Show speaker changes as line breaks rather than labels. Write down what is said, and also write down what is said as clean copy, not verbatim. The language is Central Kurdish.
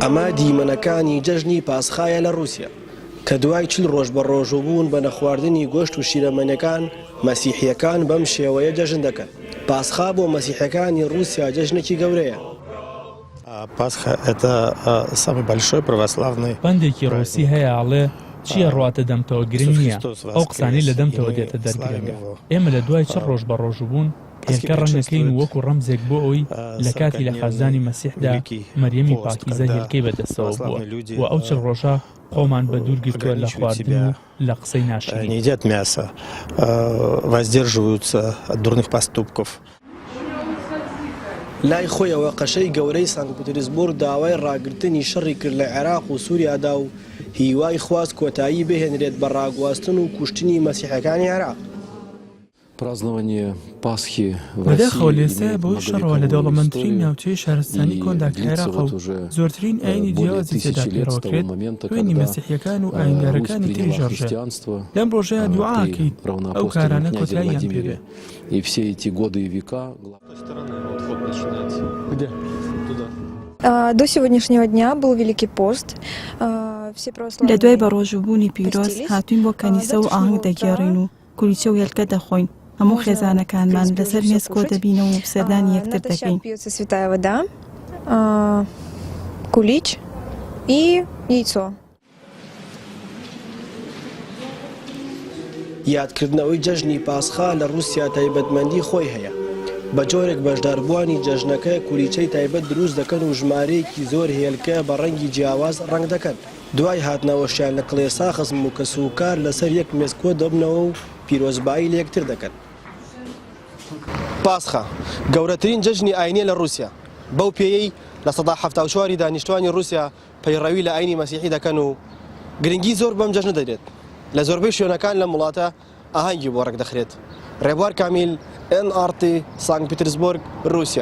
ئەمە دیمەنەکانی جەژنی پاسخایە لە رووسیا کە دوای 40 ڕۆژ بە ڕۆژوبوون بە نەخواردنی گۆشت و شیرەمەنەکان مەسیحیەکان بەم شێوەیە جەژن دەکەن. پاسخا بۆ مەسیحەکانی رووسیا جەژنێکی گەورەیە.
Пасха – это самый большой православный.
بەندێکی ڕۆسی هەیە ئاڵێ چییە ڕواتە دەمتەوە گرنگ نییە، ئەو قسانی لە دەمتەوە دێتە دەرگرنگە. ئێمە لە دوای 40 ڕۆژ بە ڕۆژوبوون پێکە ڕەنگەکەین وەکو ڕەمزێک بۆ ئەوی لە کاتی لە خەزانی مەسیحدا مەریەمی پاکیزە هێلکەی بەدەستەوە بووە و ئەو 40 ڕۆژە خۆمان بە دوور گرتووە لە خواردن و لە قسەی ناشرین.
Не едят мясо, воздерживаются от дурных поступков.
لای خۆیەوە قەشەی گەورەی سانک پێترسبورگ داوای ڕاگررتنی شەڕی کرد لە عێراق و سووریادا و هیوای خواست کۆتایی بهێنرێت بە ڕاگواستن و کوشتنی مەسیحەکانی عێراق.
بەداخەوە لێسایە بەوەی شەڕەوە لە دەوڵەمەندترین ناوچەی شارستانی کۆندا کە عێراقە و زۆرترین ئاینی جیاوازی تێدا پێڕەوەکرێت دوێنی مەسیحیەکان و ئاینگارەکانی تری ژەڕژێ. لەم ڕۆژەیە دوعاکەیت ئەو کارانە کۆتاییان پێبێ.
До сегодняшнего дня был Великий пост.
لە دوای بە ڕۆژوبوونی پیرۆز هاتوین بۆ کەنیسە و ئاهەنگ دەگێڕین و کولیچە و هێلکە دەخۆین. هەموو خێزانەکانمان لەسەر مێز کۆ دەبینەوە و سەردانی یەکتر دەکەین.
Святая вода, кулич и яйцо.
یادکردنەوەی جەژنی پاسخا لە رووسیا تایبەتمەندی خۆی هەیە. بە جۆرێک بەشداربووانی جەژنەکە کولیچەی تایبەت دروست دەکەن و ژمارەیەکی زۆر هێلکە بە ڕەنگی جیاواز ڕەنگ دەکەن. دوای هاتنەوەشیان لە کڵێسا خزم و کەسوکار لەسەر یەک مێزکۆ دەبنەوە و پیرۆزبایی لە یەکتر دەکەن. پاسخا گەورەترین جەژنی ئاینیە لە رووسیا. بەو پێیەی لە ١٧٤ دانیشتوانی رووسیا پەیڕەوی لە ئاینی مەسیحی دەکەن و گرنگی زۆر بەم جەژنە دەدرێت. لە زۆربەی شوێنەکان لە وڵاتە ئاهەنگی بۆ ڕێک دەخرێت. ڕێبوار کامیل، NRT، سانک پێترسبورگ، رووسیا.